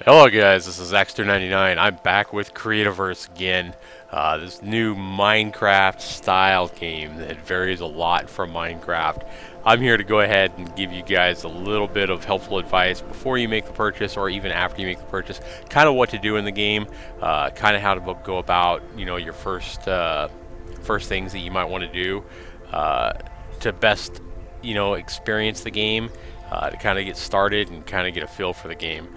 Hello guys, this is Xter99. I'm back with Creativerse again. This new Minecraft style game that varies a lot from Minecraft. I'm here to go ahead and give you guys a little bit of helpful advice before you make the purchase or even after you make the purchase. Kind of what to do in the game, kind of how to go about, your first things that you might want to do to best, experience the game, to kind of get started and kind of get a feel for the game.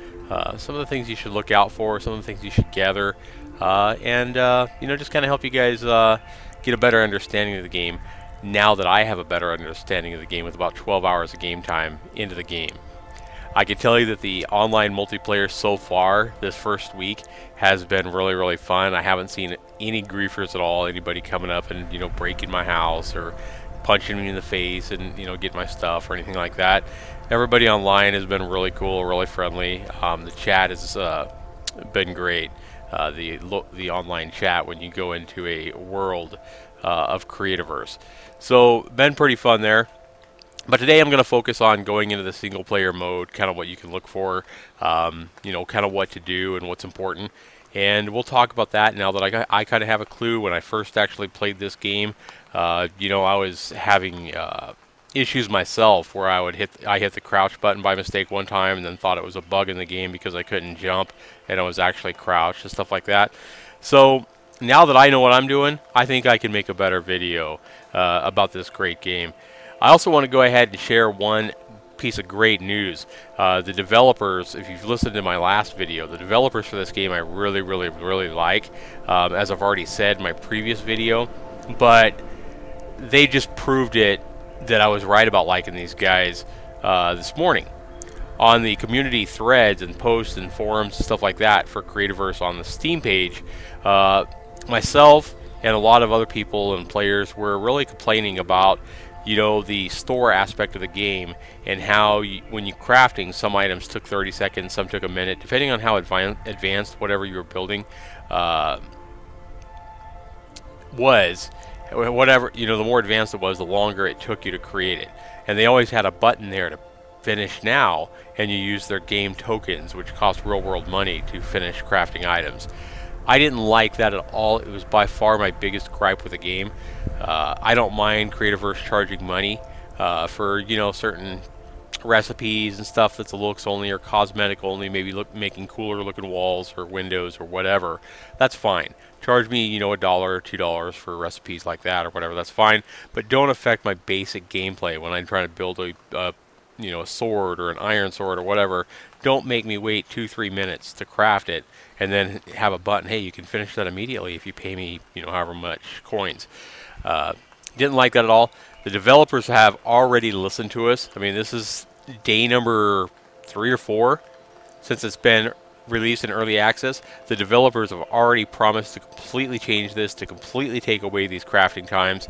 Some of the things you should look out for, some of the things you should gather, and just kind of help you guys get a better understanding of the game now that I have a better understanding of the game with about 12 hours of game time into the game. I can tell you that the online multiplayer so far this first week has been really fun. I haven't seen any griefers at all, anybody coming up and breaking my house or punching me in the face and getting my stuff or anything like that. Everybody online has been really cool, really friendly. The chat has been great. The online chat when you go into a world of Creativerse. So been pretty fun there. But today I'm going to focus on going into the single player mode, kind of what you can look for, kind of what to do and what's important. And we'll talk about that now that I kind of have a clue. When I first actually played this game, I was having issues myself where I hit the crouch button by mistake one time and then thought it was a bug in the game because I couldn't jump and I was actually crouched and stuff like that. So now that I know what I'm doing, I think I can make a better video about this great game. I also want to go ahead and share one piece of great news. The developers, if you've listened to my last video, the developers for this game I really like, as I've already said in my previous video, but they just proved it that I was right about liking these guys this morning. On the community threads and posts and forums and stuff like that for Creativerse on the Steam page, myself and a lot of other people and players were really complaining about the store aspect of the game and how when you're crafting, some items took 30 seconds, some took a minute, depending on how advanced whatever you were building was. Whatever, the more advanced it was, the longer it took you to create it. And they always had a button there to finish now, and you use their game tokens, which cost real world money to finish crafting items. I didn't like that at all. It was by far my biggest gripe with the game. I don't mind Creativerse charging money for certain recipes and stuff that's a looks only or cosmetic only, maybe making cooler looking walls or windows or whatever. That's fine. Charge me $1 or $2 for recipes like that or whatever. That's fine, but don't affect my basic gameplay when I'm trying to build a sword or an iron sword or whatever. Don't make me wait 2-3 minutes to craft it and then have a button, hey, you can finish that immediately if you pay me however much coins. Didn't like that at all. The developers have already listened to us. I mean, this is day number 3 or 4 since it's been released in early access. The developers have already promised to completely change this, to completely take away these crafting times.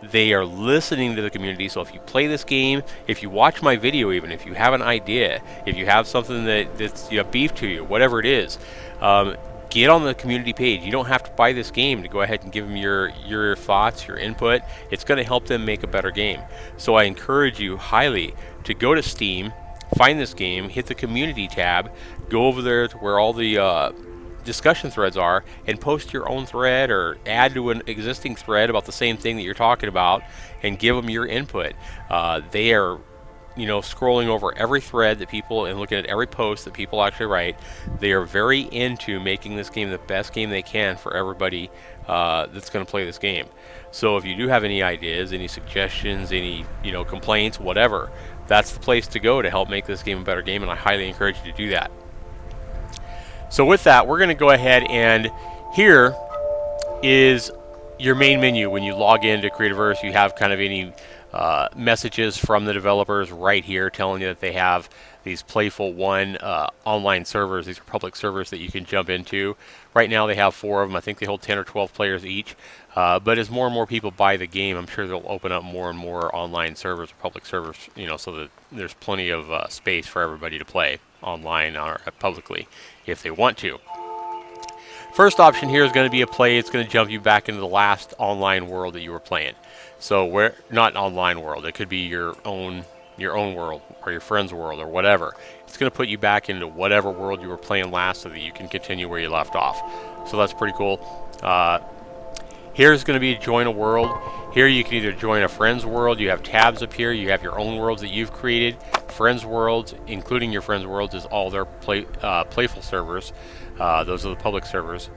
They are listening to the community, so if you play this game, if you watch my video even, if you have an idea, if you have something that's beef to you, whatever it is, get on the community page. You don't have to buy this game to go ahead and give them your thoughts, your input. It's going to help them make a better game. So I encourage you highly to go to Steam, find this game, hit the community tab, go over there to where all the discussion threads are, and post your own thread or add to an existing thread about the same thing that you're talking about and give them your input. They are scrolling over every thread that people and looking at every post that people actually write. They are very into making this game the best game they can for everybody that's going to play this game. So if you do have any ideas, any suggestions, any complaints, whatever, that's the place to go to help make this game a better game, and I highly encourage you to do that. So with that, we're going to go ahead, and here is your main menu. When you log into Creativerse, you have kind of any messages from the developers right here telling you that they have these Playful 1 online servers. These are public servers that you can jump into. Right now they have 4 of them. I think they hold 10 or 12 players each. But as more and more people buy the game, I'm sure they'll open up more and more online servers or public servers, so that there's plenty of space for everybody to play online or publicly if they want to. First option here is going to be a play. It's going to jump you back into the last online world that you were playing. So not online world. It could be your own your own world or your friend's world or whatever. It's going to put you back into whatever world you were playing last so that you can continue where you left off. So that's pretty cool. Here's going to be join a world. Here you can either join a friend's world. You have tabs up here. You have your own worlds that you've created. Friends worlds, including your friends worlds, is all their playful servers. Those are the public servers.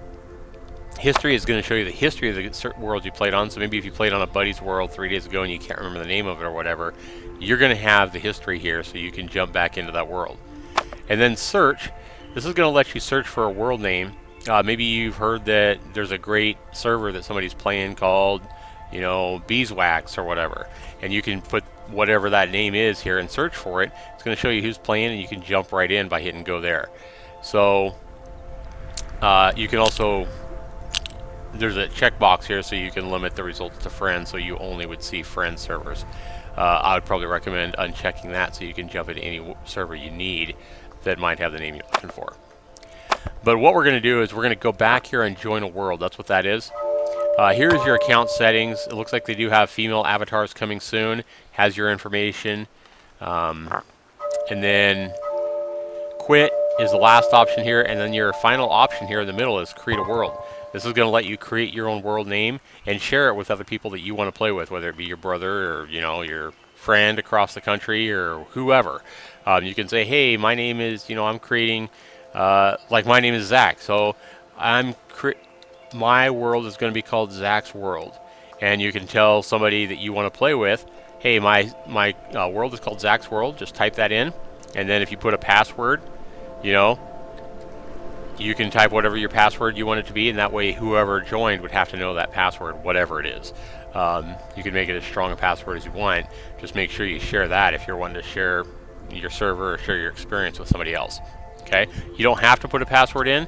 History is going to show you the history of the worlds you played on. So maybe if you played on a buddy's world 3 days ago and you can't remember the name of it or whatever, you're going to have the history here so you can jump back into that world. And then search. This is going to let you search for a world name. Maybe you've heard that there's a great server that somebody's playing called, you know, Beeswax or whatever. And you can put whatever that name is here and search for it. It's going to show you who's playing, and you can jump right in by hitting go there. So you can also, there's a checkbox here so you can limit the results to friends, so you only would see friend servers. I would probably recommend unchecking that so you can jump into any server you need that might have the name you're looking for. But what we're going to do is we're going to go back here and join a world. That's what that is. Here's your account settings. It looks like they do have female avatars coming soon. Has your information. And then quit is the last option here. And then your final option here in the middle is create a world. This is going to let you create your own world name and share it with other people that you want to play with, whether it be your brother or, you know, your friend across the country or whoever. You can say, hey, my name is, you know, I'm creating, like my name is Zach, so my world is going to be called Zach's World. And you can tell somebody that you want to play with, hey, my world is called Zach's World. Just type that in, and then if you put a password, you know, you can type whatever your password you want it to be, and that way whoever joined would have to know that password, whatever it is. You can make it as strong a password as you want. Just make sure you share that if you're wanting to share your server or share your experience with somebody else. Okay, you don't have to put a password in.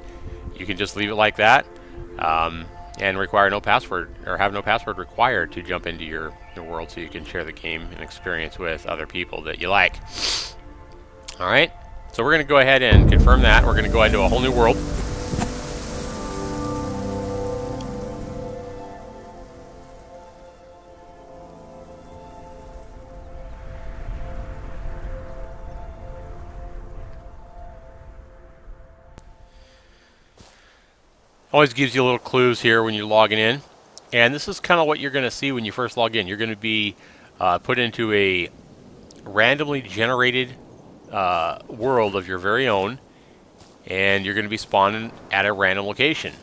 You can just leave it like that, and require no password, or have no password required to jump into your world, so you can share the game and experience with other people that you like. All right, so we're going to go ahead and confirm that. We're going to go into a whole new world. Always gives you little clues here when you're logging in, and this is kind of what you're going to see when you first log in. You're going to be put into a randomly generated world of your very own, and you're going to be spawning at a random location.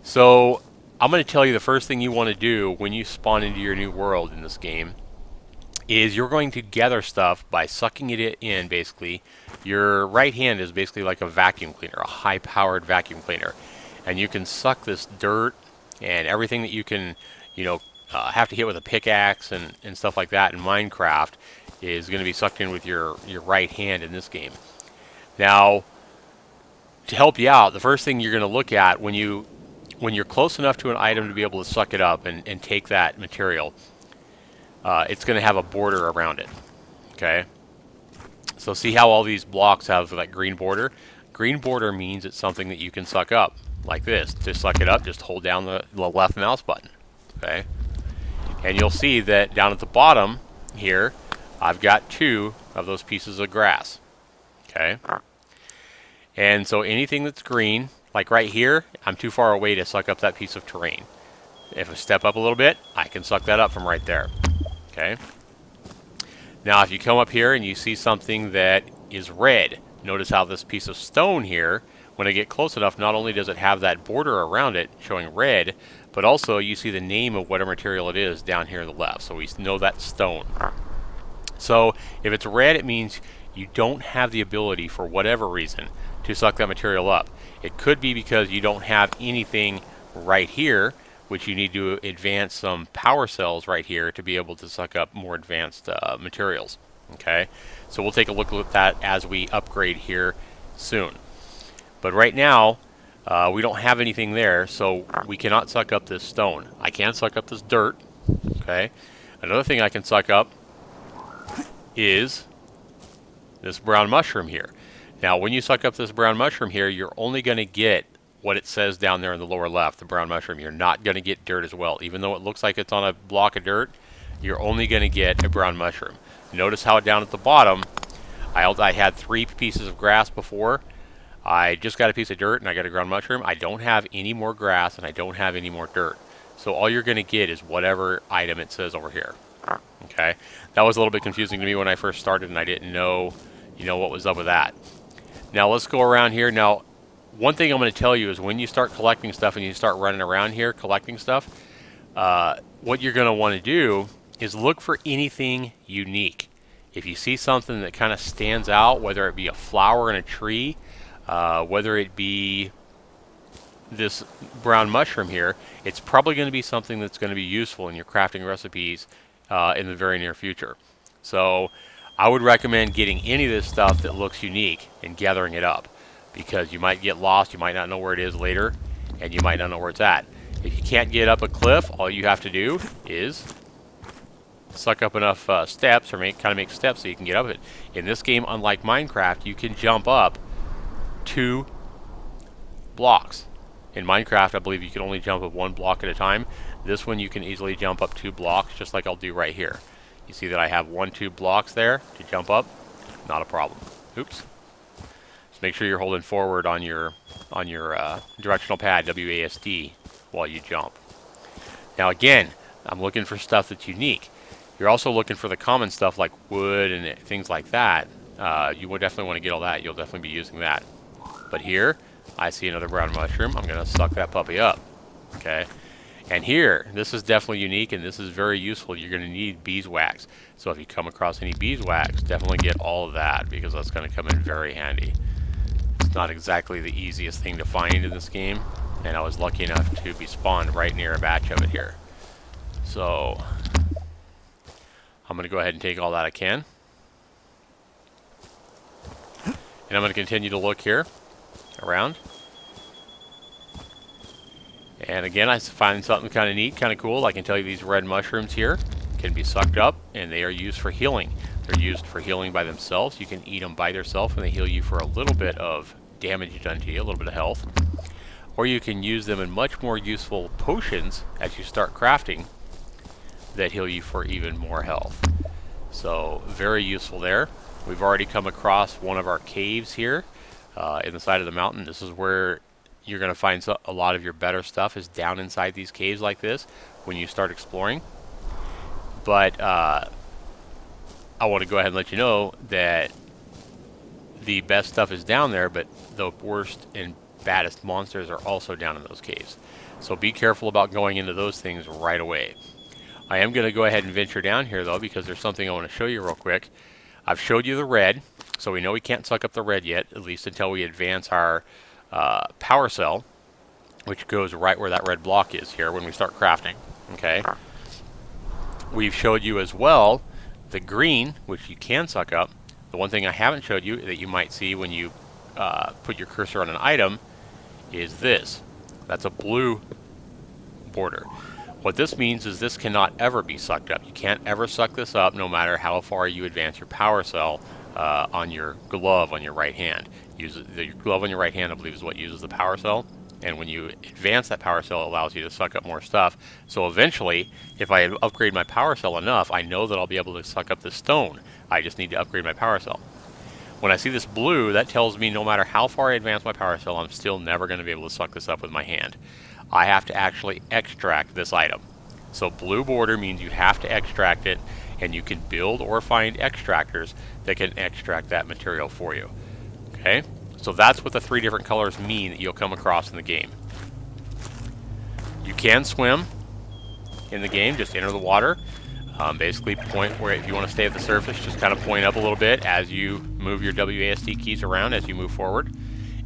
So I'm going to tell you the first thing you want to do when you spawn into your new world in this game is you're going to gather stuff by sucking it in. Basically, your right hand is basically like a vacuum cleaner, a high-powered vacuum cleaner. And you can suck this dirt and everything that you can, you know, have to hit with a pickaxe and stuff like that in Minecraft is going to be sucked in with your right hand in this game. Now, to help you out, the first thing you're going to look at when you're close enough to an item to be able to suck it up and take that material, it's going to have a border around it. Okay? So see how all these blocks have that green border? Green border means it's something that you can suck up. Like this. To suck it up, just hold down the left mouse button. Okay? And you'll see that down at the bottom here, I've got 2 of those pieces of grass. Okay? And so anything that's green, like right here, I'm too far away to suck up that piece of terrain. If I step up a little bit, I can suck that up from right there. Okay? Now if you come up here and you see something that is red, notice how this piece of stone here, when I get close enough, not only does it have that border around it showing red, but also you see the name of whatever material it is down here on the left. So we know that's stone. So if it's red, it means you don't have the ability, for whatever reason, to suck that material up. It could be because you don't have anything right here, which you need to advance some power cells right here to be able to suck up more advanced materials. Okay, so we'll take a look at that as we upgrade here soon. But right now, we don't have anything there, so we cannot suck up this stone. I can suck up this dirt. Okay. Another thing I can suck up is this brown mushroom here. Now, when you suck up this brown mushroom here, you're only going to get what it says down there in the lower left, the brown mushroom. You're not going to get dirt as well. Even though it looks like it's on a block of dirt, you're only going to get a brown mushroom. Notice how down at the bottom, I had 3 pieces of grass before. I just got a piece of dirt and I got a ground mushroom. I don't have any more grass and I don't have any more dirt. So all you're going to get is whatever item it says over here. Okay, that was a little bit confusing to me when I first started and I didn't know, what was up with that. Now let's go around here. Now, one thing I'm going to tell you is when you start collecting stuff and you start running around here collecting stuff, what you're going to want to do is look for anything unique. If you see something that kind of stands out, whether it be a flower in a tree, whether it be this brown mushroom here, it's probably going to be something that's going to be useful in your crafting recipes in the very near future. So I would recommend getting any of this stuff that looks unique and gathering it up, because you might get lost, you might not know where it is later, and you might not know where it's at. If you can't get up a cliff, all you have to do is suck up enough steps, or kind of make steps so you can get up it. In this game, unlike Minecraft, you can jump up 2 blocks. In Minecraft, I believe you can only jump up 1 block at a time. This one you can easily jump up 2 blocks, just like I'll do right here. You see that I have 2 blocks there to jump up. Not a problem. Oops. Just make sure you're holding forward on your directional pad, WASD, while you jump. Now again, I'm looking for stuff that's unique. You're also looking for the common stuff like wood and things like that. You will definitely want to get all that. You'll definitely be using that. But here, I see another brown mushroom. I'm going to suck that puppy up. Okay. And here, this is definitely unique and this is very useful. You're going to need beeswax. So if you come across any beeswax, definitely get all of that, because that's going to come in very handy. It's not exactly the easiest thing to find in this game, and I was lucky enough to be spawned right near a batch of it here. So I'm going to go ahead and take all that I can. And I'm going to continue to look here around. And again, I find something kind of neat, kind of cool. I can tell you these red mushrooms here can be sucked up, and they are used for healing. They're used for healing by themselves. You can eat them by themselves, and they heal you for a little bit of damage done to you, a little bit of health. Or you can use them in much more useful potions as you start crafting that heal you for even more health. So very useful there. We've already come across one of our caves here in the side of the mountain. This is where you're going to find a lot of your better stuff is down inside these caves like this when you start exploring. But I want to go ahead and let you know that the best stuff is down there, but the worst and baddest monsters are also down in those caves. So be careful about going into those things right away. I am going to go ahead and venture down here though, because there's something I want to show you real quick. I've showed you the red, so we know we can't suck up the red yet, at least until we advance our power cell, which goes right where that red block is here when we start crafting. Okay. We've showed you as well the green, which you can suck up. The one thing I haven't showed you that you might see when you put your cursor on an item is this. That's a blue border. What this means is this cannot ever be sucked up. You can't ever suck this up no matter how far you advance your power cell on your glove on your right hand. Your glove on your right hand, I believe, is what uses the power cell. And when you advance that power cell, it allows you to suck up more stuff. So eventually, if I upgrade my power cell enough, I know that I'll be able to suck up this stone. I just need to upgrade my power cell. When I see this blue, that tells me no matter how far I advance my power cell, I'm still never going to be able to suck this up with my hand. I have to actually extract this item. So blue border means you have to extract it, and you can build or find extractors that can extract that material for you. Okay? So that's what the 3 different colors mean that you'll come across in the game. You can swim in the game, just enter the water. Basically point where, if you want to stay at the surface, just kind of point up a little bit as you move your WASD keys around as you move forward.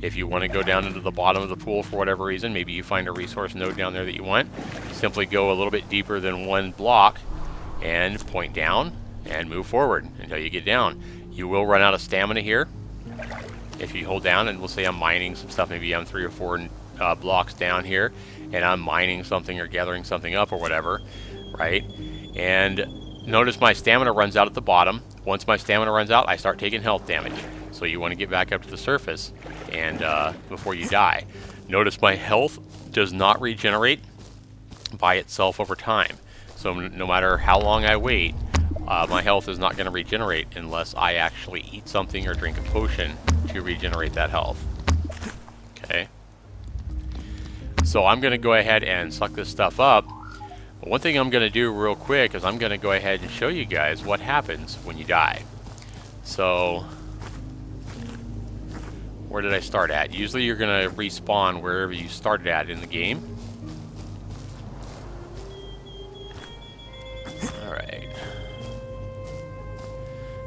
If you want to go down into the bottom of the pool for whatever reason, maybe you find a resource node down there that you want, simply go a little bit deeper than 1 block and point down and move forward until you get down. You will run out of stamina here if you hold down, and we'll say I'm mining some stuff. Maybe I'm 3 or 4 blocks down here and I'm mining something or gathering something up or whatever, right? And notice my stamina runs out at the bottom. Once my stamina runs out, I start taking health damage. So you want to get back up to the surface and before you die. Notice my health does not regenerate by itself over time. So no matter how long I wait, my health is not going to regenerate unless I actually eat something or drink a potion to regenerate that health. Okay. So I'm going to go ahead and suck this stuff up. But one thing I'm going to do real quick is I'm going to go ahead and show you guys what happens when you die. So, where did I start at? Usually you're going to respawn wherever you started at in the game. Alright.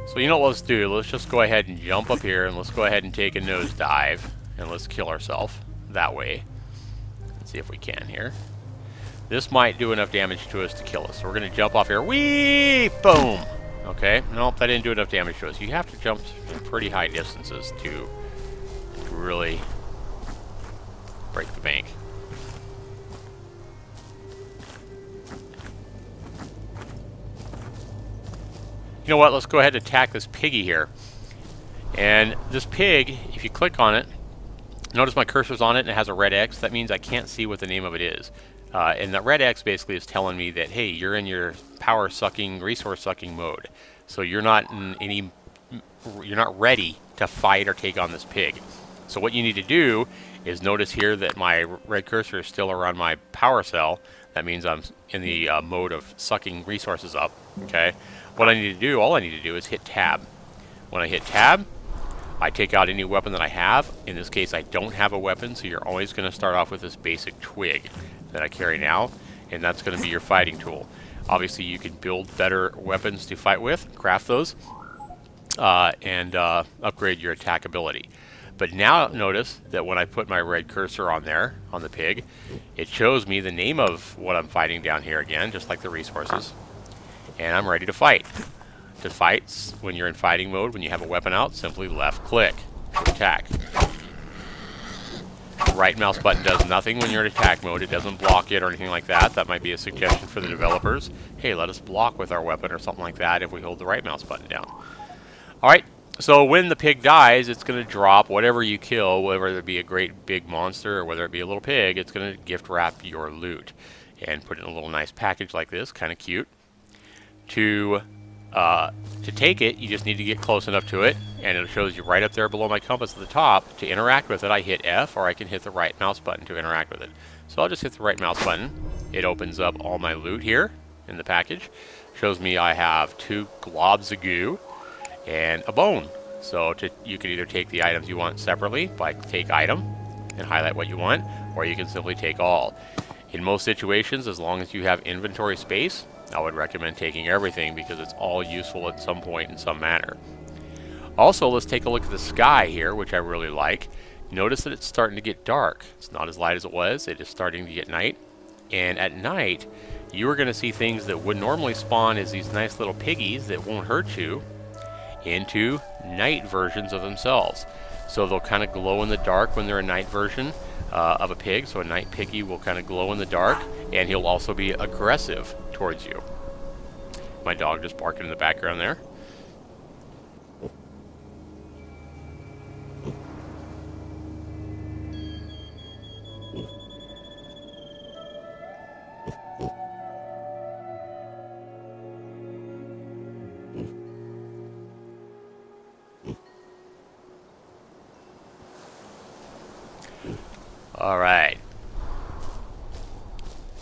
So you know what let's do? Let's just go ahead and jump up here and let's go ahead and take a nosedive and let's kill ourselves that way. Let's see if we can here. This might do enough damage to us to kill us. So we're going to jump off here. Whee! Boom! Okay. Nope, that didn't do enough damage to us. You have to jump pretty high distances to really break the bank. You know what? Let's go ahead and attack this piggy here. And this pig, if you click on it, notice my cursor's on it and it has a red X. That means I can't see what the name of it is. And that red X basically is telling me that, hey, you're in your power sucking, resource sucking mode. So you're not in any, you're not ready to fight or take on this pig. So what you need to do is notice here that my red cursor is still around my power cell. That means I'm in the mode of sucking resources up. Okay. What I need to do, all I need to do is hit tab. When I hit tab, I take out any weapon that I have. In this case, I don't have a weapon, so you're always going to start off with this basic twig that I carry now, and that's going to be your fighting tool. Obviously, you can build better weapons to fight with, craft those, and upgrade your attack ability. But now notice that when I put my red cursor on there, on the pig, it shows me the name of what I'm fighting down here again, just like the resources, and I'm ready to fight. To fight, when you're in fighting mode, when you have a weapon out, simply left click to attack. Right mouse button does nothing when you're in attack mode. It doesn't block it or anything like that. That might be a suggestion for the developers. Hey, let us block with our weapon or something like that if we hold the right mouse button down. Alright, so when the pig dies, it's going to drop whatever you kill, whether it be a great big monster or whether it be a little pig, it's going to gift wrap your loot and put it in a little nice package like this, kind of cute. To take it, you just need to get close enough to it, and it shows you right up there below my compass at the top. To interact with it, I hit F, or I can hit the right mouse button to interact with it. So I'll just hit the right mouse button. It opens up all my loot here in the package. Shows me I have 2 globs of goo and a bone. So you can either take the items you want separately by take item and highlight what you want, or you can simply take all. In most situations, as long as you have inventory space, I would recommend taking everything because it's all useful at some point in some manner. Also, let's take a look at the sky here, which I really like. Notice that it's starting to get dark. It's not as light as it was. It is starting to get night. And at night, you are going to see things that would normally spawn as these nice little piggies that won't hurt you into night versions of themselves. So they'll kind of glow in the dark when they're a night version of a pig. So a night piggy will kind of glow in the dark, and he'll also be aggressive towards you. My dog just barking in the background there. All right.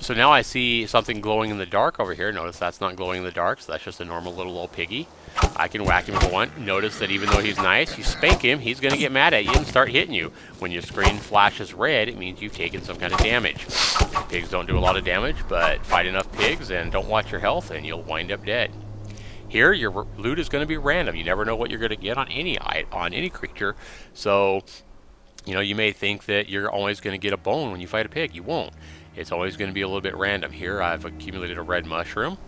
So now I see something glowing in the dark over here. Notice that's not glowing in the dark, so that's just a normal little piggy. I can whack him if I want. Notice that even though he's nice, you spank him, he's going to get mad at you and start hitting you. When your screen flashes red, it means you've taken some kind of damage. Pigs don't do a lot of damage, but fight enough pigs and don't watch your health and you'll wind up dead. Here, your loot is going to be random. You never know what you're going to get on any creature. So, you know, you may think that you're always going to get a bone when you fight a pig. You won't. It's always going to be a little bit random. Here I've accumulated a red mushroom,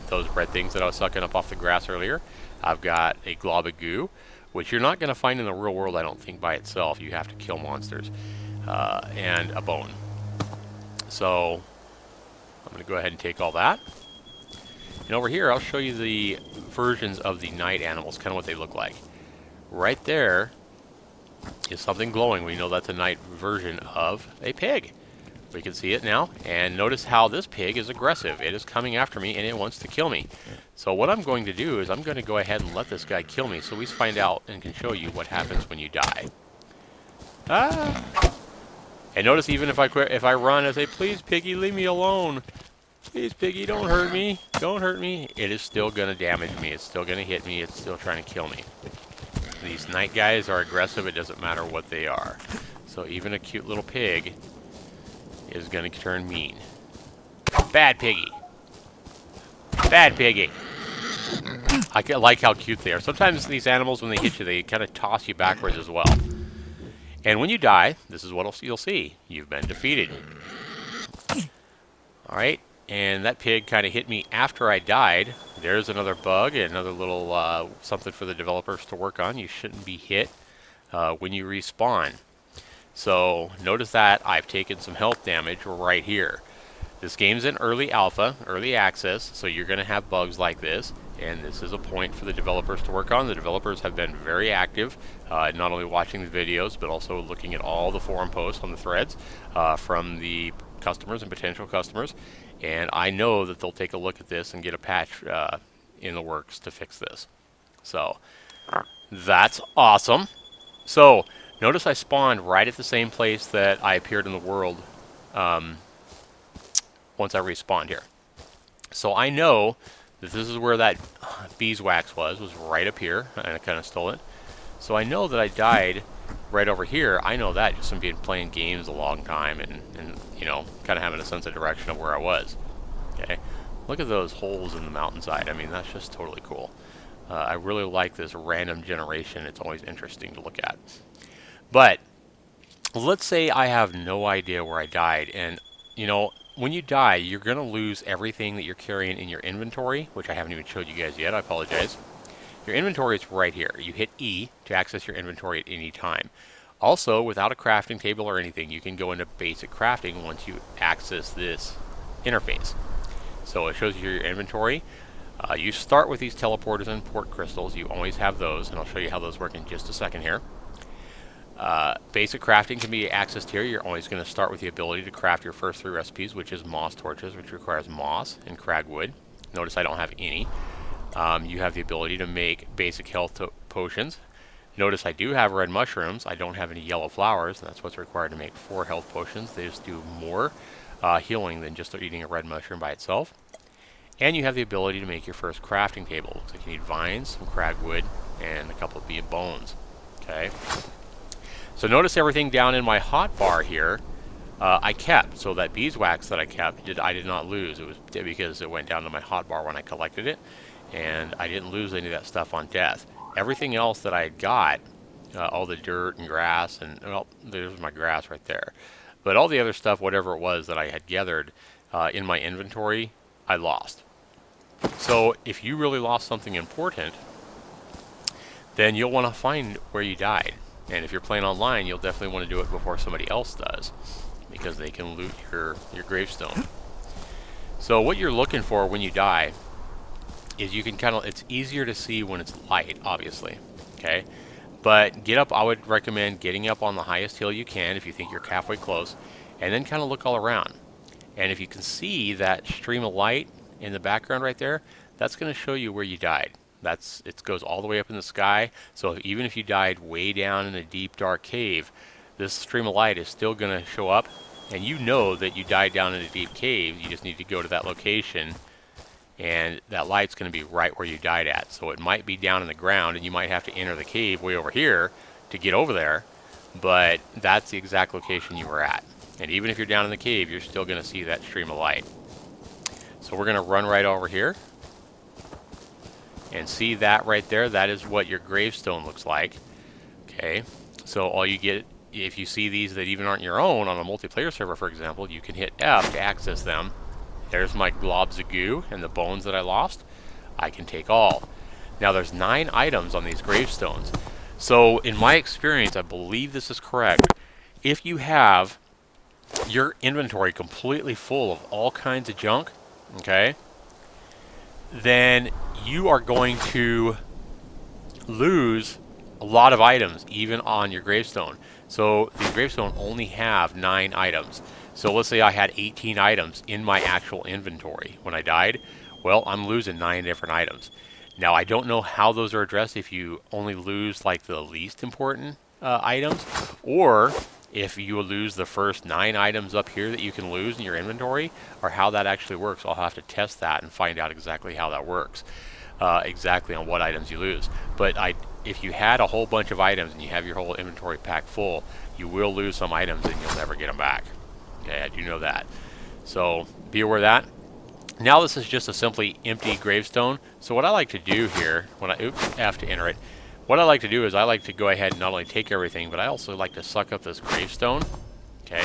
those red things that I was sucking up off the grass earlier. I've got a glob of goo, which you're not going to find in the real world, I don't think, by itself. You have to kill monsters. And a bone. So I'm going to go ahead and take all that. And over here I'll show you the versions of the night animals, kind of what they look like. Right there is something glowing. We know that's a night version of a pig. We can see it now, and notice how this pig is aggressive. It is coming after me, and it wants to kill me. So what I'm going to do is I'm going to go ahead and let this guy kill me, so we find out and can show you what happens when you die. Ah! And notice even if I run, I say, please, piggy, leave me alone. Please, piggy, don't hurt me. Don't hurt me. It is still going to damage me. It's still going to hit me. It's still trying to kill me. These night guys are aggressive. It doesn't matter what they are. So even a cute little pig is going to turn mean. Bad piggy. Bad piggy. I like how cute they are. Sometimes these animals, when they hit you, they kind of toss you backwards as well. And when you die, this is what you'll see. You've been defeated. Alright, and that pig kind of hit me after I died. There's another bug, another little something for the developers to work on. You shouldn't be hit when you respawn. So notice that I've taken some health damage right here. This game's in early alpha, early access, so you're going to have bugs like this. And this is a point for the developers to work on. The developers have been very active, not only watching the videos, but also looking at all the forum posts on the threads from the customers and potential customers. And I know that they'll take a look at this and get a patch in the works to fix this. So that's awesome. So notice I spawned right at the same place that I appeared in the world once I respawned here. So I know that this is where that beeswax was right up here, and I kind of stole it. So I know that I died right over here. I know that just from being playing games a long time and you know, kind of having a sense of direction of where I was. Okay, look at those holes in the mountainside. I mean, that's just totally cool. I really like this random generation. It's always interesting to look at. But let's say I have no idea where I died, and you know, when you die, you're going to lose everything that you're carrying in your inventory, which I haven't even showed you guys yet. I apologize. Your inventory is right here. You hit E to access your inventory at any time. Also, without a crafting table or anything, you can go into basic crafting once you access this interface. So it shows you your inventory. You start with these teleporters and port crystals. You always have those, and I'll show you how those work in just a second here. Basic crafting can be accessed here. You're always going to start with the ability to craft your first 3 recipes, which is moss torches, which requires moss and cragwood. Notice I don't have any. You have the ability to make basic health potions. Notice I do have red mushrooms. I don't have any yellow flowers, and that's what's required to make 4 health potions. They just do more healing than just eating a red mushroom by itself. And you have the ability to make your first crafting table. Looks like you need vines, some cragwood, and a couple of bones. Okay. So notice everything down in my hotbar here, I kept. So that beeswax that I kept, I did not lose. It was because it went down to my hotbar when I collected it, and I didn't lose any of that stuff on death. Everything else that I had got, all the dirt and grass, and well, there's my grass right there. But all the other stuff, whatever it was that I had gathered in my inventory, I lost. So if you really lost something important, then you'll want to find where you died. And if you're playing online, you'll definitely want to do it before somebody else does, because they can loot your gravestone. So what you're looking for when you die is you can it's easier to see when it's light, obviously. Okay? But get up, I would recommend getting up on the highest hill you can if you think you're halfway close, and then kind of look all around. And if you can see that stream of light in the background right there, that's going to show you where you died. It goes all the way up in the sky, so even if you died way down in a deep dark cave, this stream of light is still going to show up, and you know that you died down in a deep cave. You just need to go to that location, and that light's going to be right where you died at. So it might be down in the ground, and you might have to enter the cave way over here to get over there, but that's the exact location you were at. And even if you're down in the cave, you're still going to see that stream of light. So we're going to run right over here. And see that right there? That is what your gravestone looks like. Okay, so all you get, if you see these that even aren't your own on a multiplayer server, for example, you can hit F to access them. There's my globs of goo and the bones that I lost. I can take all. Now there's 9 items on these gravestones. So in my experience, I believe this is correct. If you have your inventory completely full of all kinds of junk, okay, then you are going to lose a lot of items, even on your gravestone. So the gravestone only have 9 items. So let's say I had 18 items in my actual inventory when I died. Well, I'm losing 9 different items. Now, I don't know how those are addressed, if you only lose like the least important items, or if you lose the first 9 items up here that you can lose in your inventory, or how that actually works. I'll have to test that and find out exactly how that works, exactly on what items you lose. But if you had a whole bunch of items and you have your whole inventory pack full, you will lose some items and you'll never get them back. Okay, I do know that. So be aware of that. Now this is just a simply empty gravestone. So what I like to do here, when I have to enter it, what I like to do is I like to go ahead and not only take everything, but I also like to suck up this gravestone. Okay,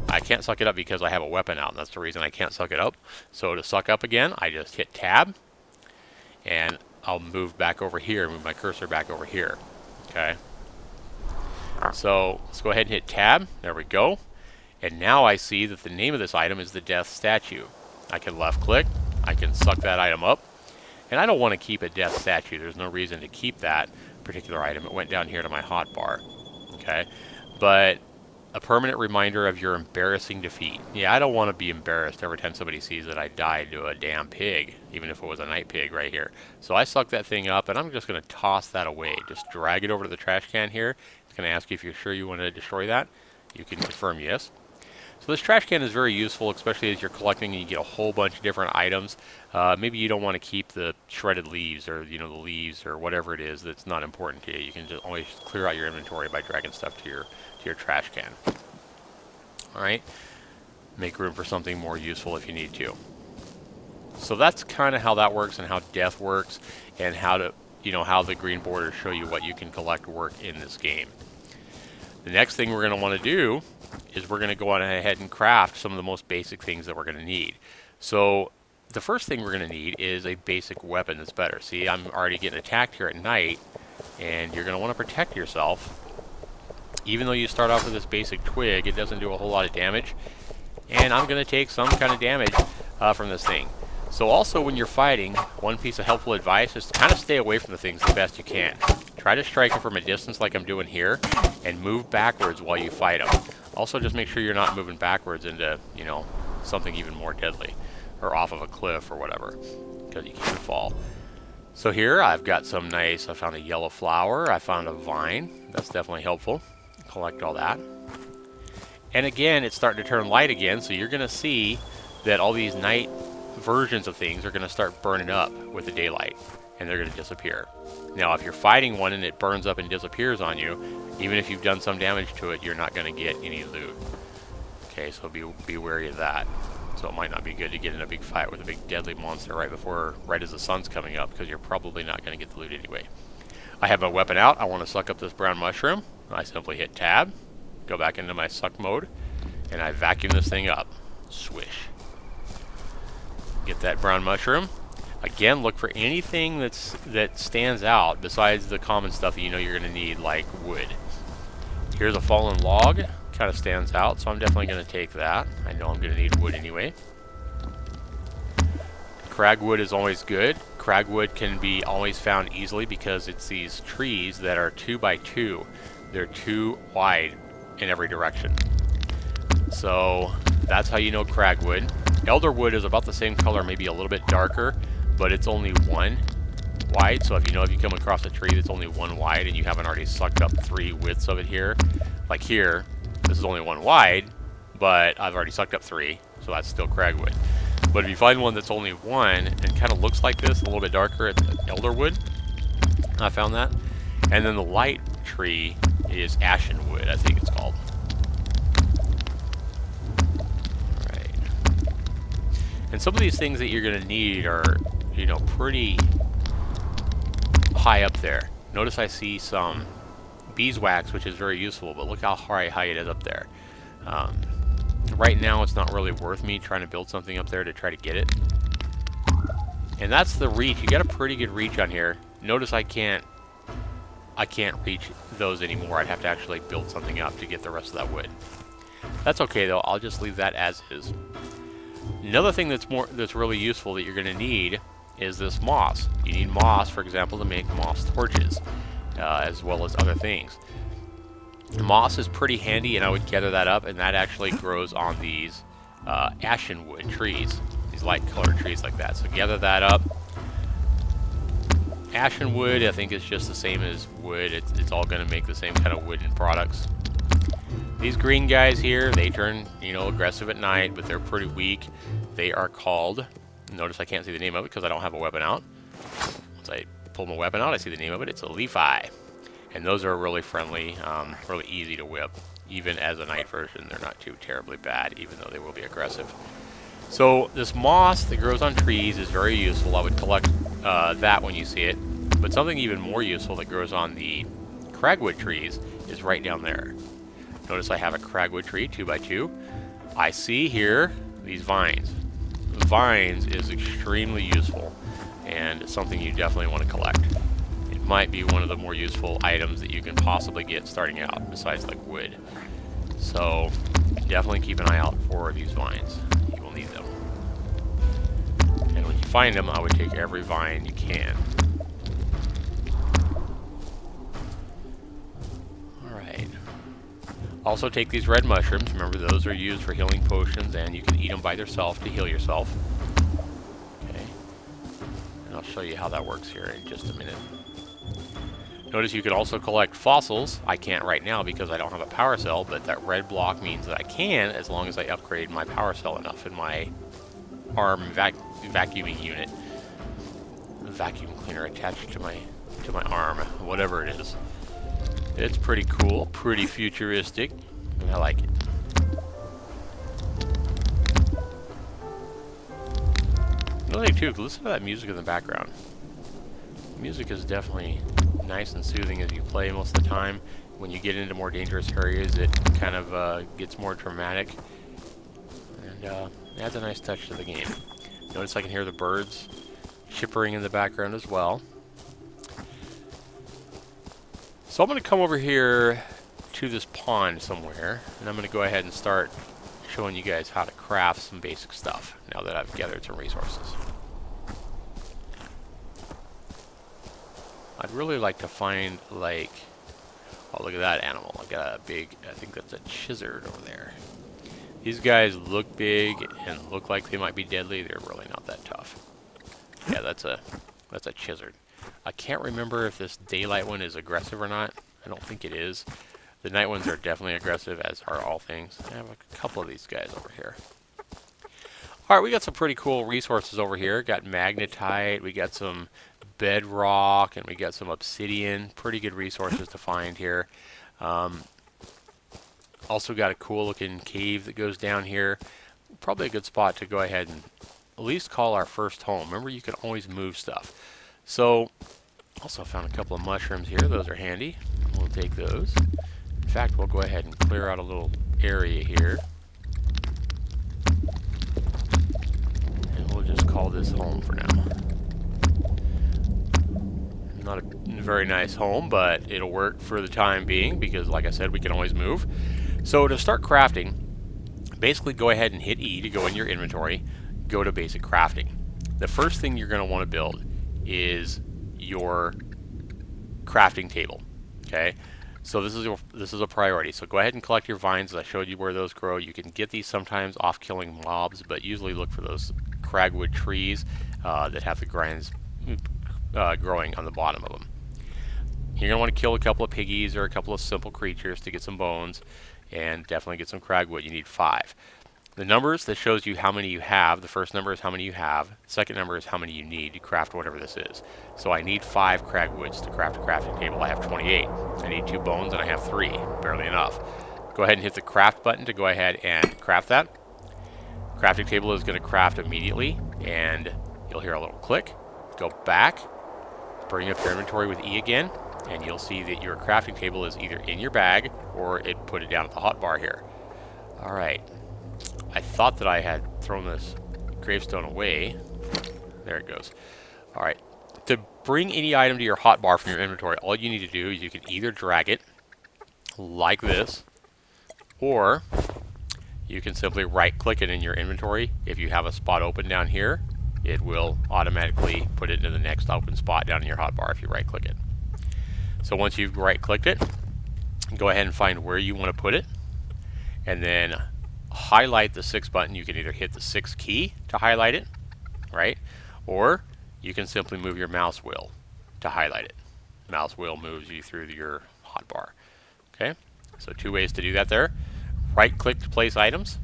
I can't suck it up because I have a weapon out, and that's the reason I can't suck it up. So to suck up again, I just hit tab, and I'll move back over here, move my cursor back over here. Okay, so let's go ahead and hit tab. There we go. And now I see that the name of this item is the death statue. I can left click, I can suck that item up, and I don't want to keep a death statue. There's no reason to keep that particular item. It went down here to my hotbar. Okay, but a permanent reminder of your embarrassing defeat. Yeah, I don't want to be embarrassed every time somebody sees that I died to a damn pig, even if it was a night pig right here. So I suck that thing up, and I'm just going to toss that away. Just drag it over to the trash can here. It's going to ask you if you're sure you want to destroy that. You can confirm yes. So this trash can is very useful, especially as you're collecting and you get a whole bunch of different items. Maybe you don't want to keep the shredded leaves, or the leaves, or whatever it is that's not important to you. You can just always clear out your inventory by dragging stuff to your trash can. All right, make room for something more useful if you need to. So that's kind of how that works, and how death works, and how to how the green borders show you what you can collect work in this game. The next thing we're going to want to do is we're going to go on ahead and craft some of the most basic things that we're going to need. So the first thing we're going to need is a basic weapon that's better. See, I'm already getting attacked here at night, and you're going to want to protect yourself. Even though you start off with this basic twig, it doesn't do a whole lot of damage, and I'm going to take some kind of damage from this thing. So also when you're fighting, one piece of helpful advice is to kind of stay away from the things the best you can. Try to strike it from a distance like I'm doing here, and move backwards while you fight them. Also, just make sure you're not moving backwards into, something even more deadly, or off of a cliff or whatever, because you can fall. So here I've got some nice, I found a yellow flower, I found a vine. That's definitely helpful. Collect all that. And again, it's starting to turn light again, so you're going to see that all these night versions of things are going to start burning up with the daylight, and they're going to disappear. Now, if you're fighting one and it burns up and disappears on you, even if you've done some damage to it, you're not going to get any loot. Okay, so be wary of that. So it might not be good to get in a big fight with a big deadly monster right as the sun's coming up, because you're probably not going to get the loot anyway. I have my weapon out. I want to suck up this brown mushroom. I simply hit tab, go back into my suck mode, and I vacuum this thing up. Swish. Get that brown mushroom. Again, look for anything that stands out besides the common stuff that you're going to need, like wood. Here's a fallen log. Kind of stands out, so I'm definitely going to take that. I know I'm going to need wood anyway. Cragwood is always good. Cragwood can be always found easily because it's these trees that are 2 by 2. They're 2 wide in every direction. So that's how you know cragwood. Elderwood is about the same color, maybe a little bit darker, but it's only 1 wide. So if you come across a tree that's only 1 wide and you haven't already sucked up 3 widths of it here, like here, this is only 1 wide, but I've already sucked up 3, so that's still cragwood. But if you find one that's only 1 and kind of looks like this, a little bit darker, it's elderwood. I found that. And then the light tree is ashenwood, I think it's called. Alright. And some of these things that you're going to need are, pretty high up there. Notice I see some beeswax, which is very useful, but look how high it is up there. Right now it's not really worth me trying to build something up there to try to get it. And that's the reach. You got a pretty good reach on here. Notice I can't reach those anymore. I'd have to actually build something up to get the rest of that wood. That's okay though. I'll just leave that as is. Another thing that's really useful that you're going to need is this moss. You need moss, for example, to make moss torches, as well as other things. Moss is pretty handy, and I would gather that up, and that actually grows on these ashen wood trees, these light colored trees like that. So gather that up. Ashen wood, I think, is just the same as wood. It's all going to make the same kind of wooden products. These green guys here, they turn, aggressive at night, but they're pretty weak. They are called, notice I can't see the name of it because I don't have a weapon out. Once I pull my weapon out, I see the name of it. It's a leaf eye. And those are really friendly, really easy to whip. Even as a night version, they're not too terribly bad, even though they will be aggressive. So this moss that grows on trees is very useful. I would collect that when you see it. But something even more useful that grows on the cragwood trees is right down there. Notice I have a cragwood tree, 2x2. I see here these vines. Vines is extremely useful, and it's something you definitely want to collect. It might be one of the more useful items that you can possibly get starting out, besides like wood. So definitely keep an eye out for these vines. You will need them. And when you find them, I would take every vine you can. Alright. Also take these red mushrooms. Remember, those are used for healing potions, and you can eat them by themselves to heal yourself. Okay. And I'll show you how that works here in just a minute. Notice you can also collect fossils. I can't right now because I don't have a power cell, but that red block means that I can as long as I upgrade my power cell enough in my arm vacuuming unit. The vacuum cleaner attached to my arm, whatever it is. It's pretty cool, pretty futuristic, and I like it. Another thing too, listen to that music in the background. The music is definitely nice and soothing as you play most of the time. When you get into more dangerous areas, it kind of gets more dramatic and adds a nice touch to the game. Notice I can hear the birds chippering in the background as well. So I'm going to come over here to this pond somewhere, and I'm going to go ahead and start showing you guys how to craft some basic stuff now that I've gathered some resources. I'd really like to find, like, oh, look at that animal. I got a big, I think that's a chizard over there. These guys look big and look like they might be deadly. They're really not that tough. Yeah, that's a chizard. I can't remember if this daylight one is aggressive or not. I don't think it is. The night ones are definitely aggressive, as are all things. I have a couple of these guys over here. Alright, we got some pretty cool resources over here. Got magnetite, we got some bedrock, and we got some obsidian. Pretty good resources to find here. Also got a cool looking cave that goes down here. Probably a good spot to go ahead and at least call our first home. Remember, you can always move stuff. So, also found a couple of mushrooms here. Those are handy. We'll take those. In fact, we'll go ahead and clear out a little area here. And we'll just call this home for now. Not a very nice home, but it'll work for the time being because, like I said, we can always move. So to start crafting, basically go ahead and hit E to go in your inventory. Go to basic crafting. The first thing you're going to want to build is your crafting table. Okay, so this is a priority. So go ahead and collect your vines. As I showed you where those grow. You can get these sometimes off killing mobs, but usually look for those cragwood trees that have the grinds growing on the bottom of them. You're going to want to kill a couple of piggies or a couple of simple creatures to get some bones, and definitely get some cragwood. You need 5. The numbers that shows you how many you have, the first number is how many you have, the second number is how many you need to craft whatever this is. So I need 5 cragwoods to craft a crafting table. I have 28. I need 2 bones and I have 3. Barely enough. Go ahead and hit the craft button to go ahead and craft that. Crafting table is going to craft immediately, and you'll hear a little click. Go back, bring up your inventory with E again, and you'll see that your crafting table is either in your bag or it put it down at the hotbar here. Alright. I thought that I had thrown this gravestone away. There it goes. Alright. To bring any item to your hotbar from your inventory, all you need to do is you can either drag it like this, or you can simply right click it in your inventory. If you have a spot open down here, it will automatically put it into the next open spot down in your hotbar if you right click it. So once you've right clicked it, go ahead and find where you want to put it, and then highlight the 6 button. You can either hit the 6 key to highlight it, right? Or you can simply move your mouse wheel to highlight it. Mouse wheel moves you through your hotbar. Okay, so 2 ways to do that there. Right click to place items.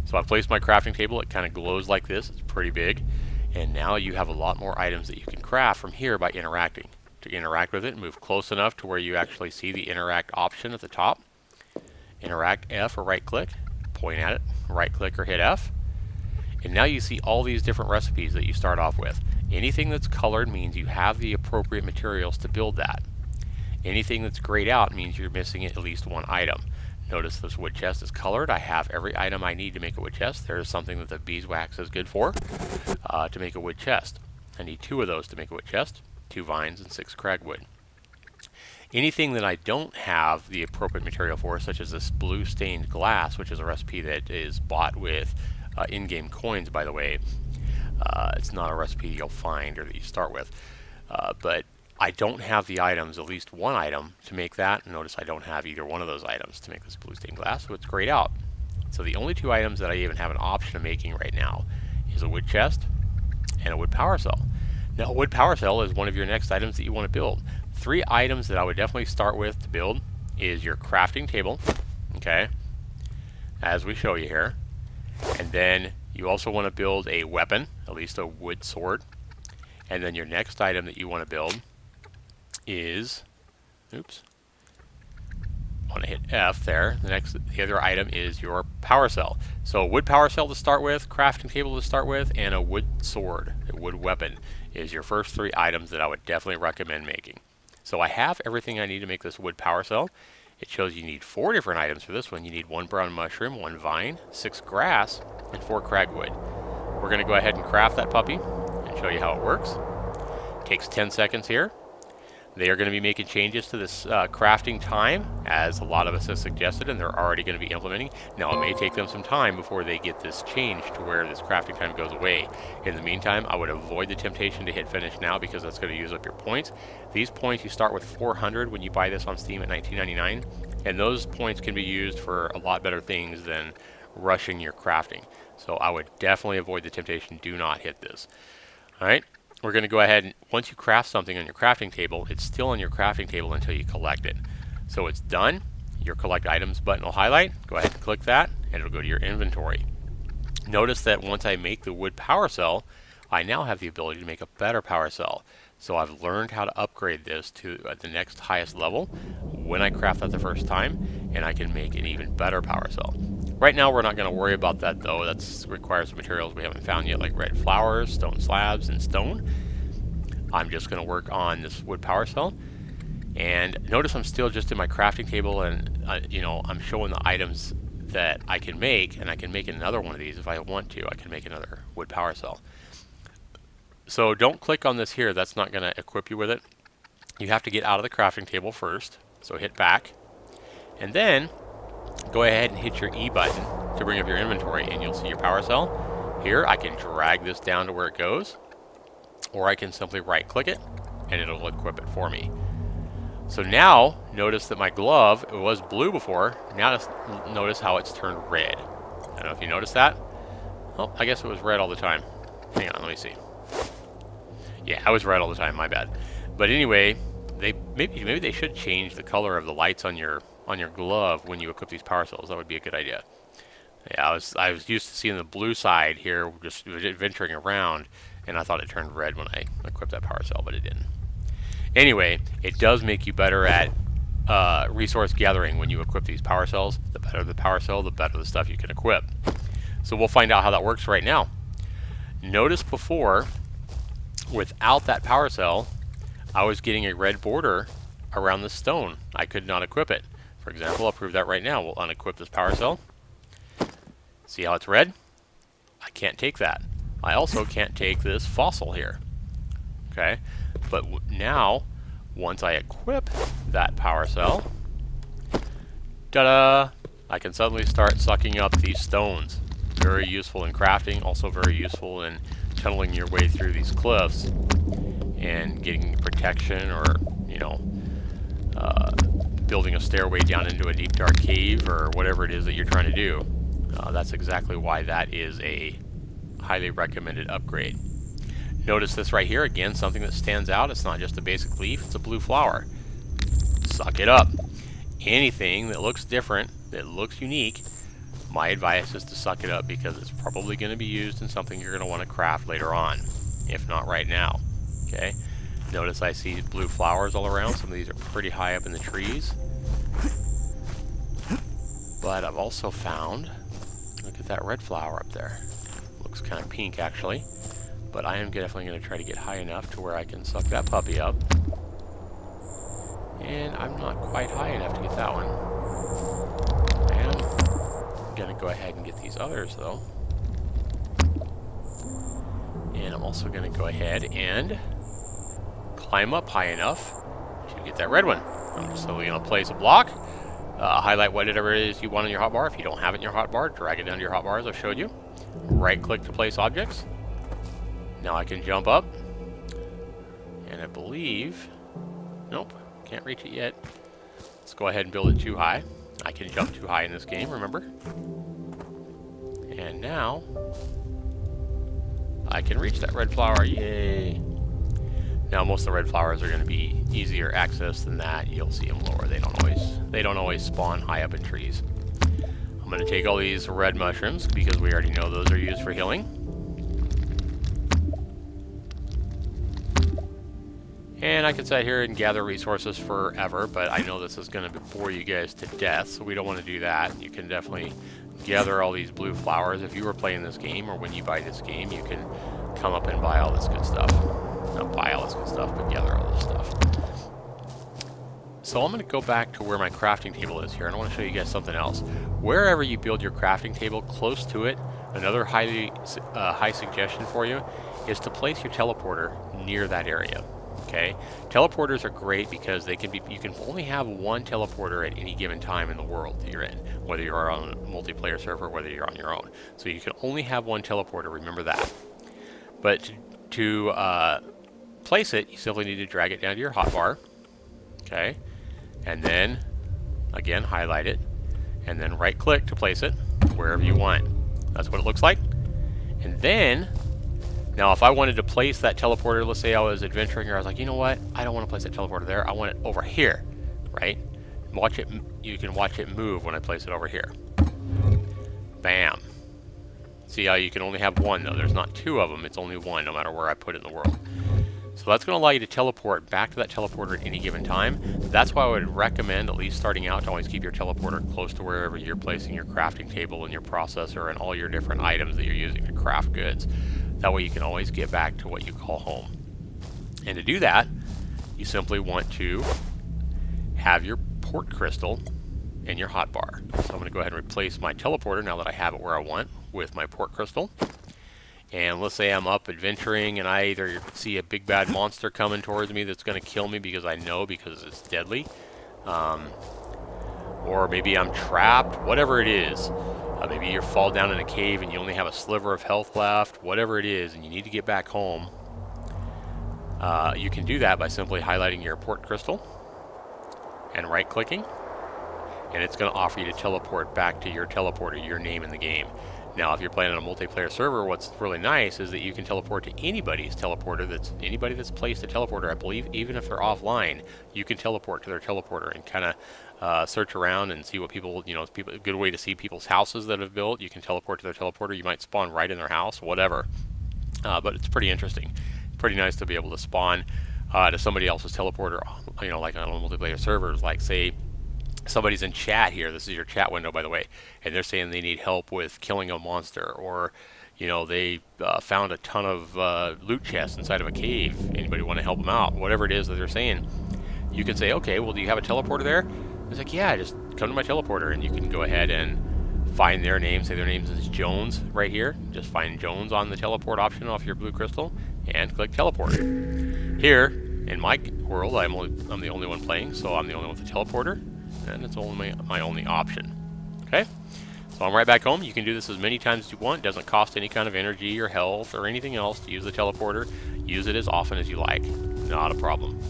So I've placed my crafting table. It kind of glows like this. It's pretty big. And now you have a lot more items that you can craft from here by interacting. To interact with it, move close enough to where you actually see the interact option at the top. Interact F or right click, point at it, right click or hit F. And now you see all these different recipes that you start off with. Anything that's colored means you have the appropriate materials to build that. Anything that's grayed out means you're missing at least one item. Notice this wood chest is colored. I have every item I need to make a wood chest. There's something that the beeswax is good for to make a wood chest. I need 2 of those to make a wood chest, 2 vines and 6 cragwood. Anything that I don't have the appropriate material for, such as this blue stained glass, which is a recipe that is bought with in-game coins, by the way. It's not a recipe you'll find or that you start with, but I don't have the items, at least one item, to make that. Notice I don't have either one of those items to make this blue stained glass, so it's grayed out. So the only 2 items that I even have an option of making right now is a wood chest and a wood power cell. Now, a wood power cell is one of your next items that you want to build. 3 items that I would definitely start with to build is your crafting table, okay, as we show you here. And then you also want to build a weapon, at least a wood sword. And then your next item that you want to build is, oops, I want to hit F there. The other item is your power cell. So a wood power cell to start with, crafting table to start with, and a wood sword, a wood weapon, is your first 3 items that I would definitely recommend making. So I have everything I need to make this wood power cell. It shows you need 4 different items for this one. You need 1 brown mushroom, 1 vine, 6 grass, and 4 cragwood. We're going to go ahead and craft that puppy and show you how it works. Takes 10 seconds here. They are going to be making changes to this crafting time, as a lot of us have suggested, and they're already going to be implementing. Now, it may take them some time before they get this changed to where this crafting time goes away. In the meantime, I would avoid the temptation to hit finish now, because that's going to use up your points. These points, you start with 400 when you buy this on Steam at $19.99, and those points can be used for a lot better things than rushing your crafting. So I would definitely avoid the temptation. Do not hit this. All right. We're going to go ahead and once you craft something on your crafting table, it's still on your crafting table until you collect it. So it's done. Your collect items button will highlight. Go ahead and click that and it'll go to your inventory. Notice that once I make the wood power cell, I now have the ability to make a better power cell. So I've learned how to upgrade this to the next highest level when I craft that the first time, and I can make an even better power cell. Right now we're not going to worry about that though. That requires some materials we haven't found yet, like red flowers, stone slabs, and stone. I'm just going to work on this wood power cell. And notice I'm still just in my crafting table, and you know, I'm showing the items that I can make, and I can make another one of these if I want to. I can make another wood power cell. So don't click on this here. That's not going to equip you with it. You have to get out of the crafting table first. So hit back, and then go ahead and hit your E button to bring up your inventory, and you'll see your power cell. Here I can drag this down to where it goes, or I can simply right click it and it'll equip it for me. So now notice that my glove, it was blue before, now notice how it's turned red. I don't know if you noticed that. Oh, I guess it was red all the time. Hang on, let me see. Yeah, I was red all the time, my bad. But anyway, maybe they should change the color of the lights on your glove when you equip these power cells. That would be a good idea. Yeah, I was used to seeing the blue side here, just venturing around, and I thought it turned red when I equipped that power cell, but it didn't. Anyway, it does make you better at resource gathering when you equip these power cells. The better the power cell, the better the stuff you can equip. So we'll find out how that works right now. Notice before, without that power cell, I was getting a red border around the stone. I could not equip it. For example, I'll prove that right now. We'll unequip this power cell. See how it's red? I can't take that. I also can't take this fossil here. Okay, but now, once I equip that power cell, ta-da! I can suddenly start sucking up these stones. Very useful in crafting, also very useful in tunneling your way through these cliffs and getting protection, or, you know, building a stairway down into a deep dark cave or whatever it is that you're trying to do. That's exactly why that is a highly recommended upgrade. Notice this right here, again, something that stands out. It's not just a basic leaf, it's a blue flower. Suck it up. Anything that looks different, that looks unique, my advice is to suck it up, because it's probably going to be used in something you're going to want to craft later on, if not right now. Okay. Notice I see blue flowers all around. Some of these are pretty high up in the trees. But I've also found, look at that red flower up there. Looks kind of pink actually. But I am definitely going to try to get high enough to where I can suck that puppy up. And I'm not quite high enough to get that one. I am going to go ahead and get these others though. And I'm also going to go ahead and climb up high enough to get that red one. I'm just simply going to place a block, highlight whatever it is you want on your hotbar. If you don't have it in your hotbar, drag it down to your hotbar as I've showed you. Right click to place objects. Now I can jump up, and I believe, nope, can't reach it yet. Let's go ahead and build it too high. I can jump too high in this game, remember? And now I can reach that red flower, yay! Now most of the red flowers are going to be easier access than that. You'll see them lower. They don't always spawn high up in trees. I'm going to take all these red mushrooms because we already know those are used for healing. And I could sit here and gather resources forever, but I know this is going to bore you guys to death, so we don't want to do that. You can definitely gather all these blue flowers. If you were playing this game, or when you buy this game, you can come up and buy all this good stuff. Not buy all this good stuff, but gather all this stuff. So I'm going to go back to where my crafting table is here, and I want to show you guys something else. Wherever you build your crafting table, close to it, another high suggestion for you is to place your teleporter near that area. Okay, teleporters are great because you can only have one teleporter at any given time in the world that you're in, whether you're on a multiplayer server, whether you're on your own. So you can only have one teleporter, remember that. But to place it, you simply need to drag it down to your hotbar, okay, and then again highlight it, and then right click to place it wherever you want. That's what it looks like. And then now if I wanted to place that teleporter, let's say I was adventuring, or I was like, you know what, I don't want to place that teleporter there, I want it over here, right? Watch it. You can watch it move when I place it over here. Bam. See how you can only have one though. There's not two of them. It's only one no matter where I put it in the world. So that's going to allow you to teleport back to that teleporter at any given time. That's why I would recommend, at least starting out, to always keep your teleporter close to wherever you're placing your crafting table and your processor and all your different items that you're using to craft goods. That way you can always get back to what you call home. And to do that, you simply want to have your port crystal in your hotbar. So I'm going to go ahead and replace my teleporter, now that I have it where I want, with my port crystal. And let's say I'm up adventuring and I either see a big bad monster coming towards me that's going to kill me because it's deadly. Or maybe I'm trapped, whatever it is. Maybe you fall down in a cave and you only have a sliver of health left, whatever it is, and you need to get back home. You can do that by simply highlighting your port crystal and right clicking, and it's going to offer you to teleport back to your teleporter, your name in the game. Now if you're playing on a multiplayer server, what's really nice is that you can teleport to anybody's teleporter. Anybody that's placed a teleporter, I believe, even if they're offline, you can teleport to their teleporter and kind of search around and see what people, a good way to see people's houses that have built. You can teleport to their teleporter. You might spawn right in their house, whatever. But it's pretty interesting. Pretty nice to be able to spawn to somebody else's teleporter, like on multiplayer servers. Like, say, somebody's in chat here. This is your chat window, by the way, and they're saying they need help with killing a monster, or they found a ton of loot chests inside of a cave. Anybody want to help them out? Whatever it is that they're saying, you can say, okay, well, do you have a teleporter there? It's like, yeah, just come to my teleporter, and you can go ahead and find their name. Say their name is Jones right here. Just find Jones on the teleport option off your blue crystal and click teleport. Here in my world, I'm the only one playing, so I'm the only one with the teleporter, and it's only my only option. Okay, so I'm right back home. You can do this as many times as you want. It doesn't cost any kind of energy or health or anything else to use the teleporter. Use it as often as you like. Not a problem.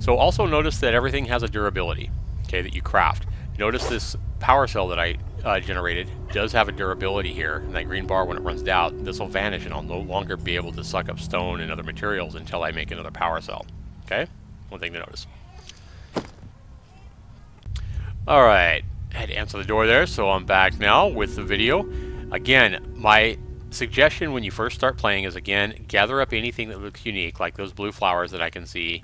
So also notice that everything has a durability, okay, that you craft. Notice this power cell that I generated does have a durability here, and that green bar, when it runs out, this will vanish and I'll no longer be able to suck up stone and other materials until I make another power cell. Okay, one thing to notice. Alright, I had to answer the door there, so I'm back now with the video. Again, my suggestion when you first start playing is, again, gather up anything that looks unique, like those blue flowers that I can see.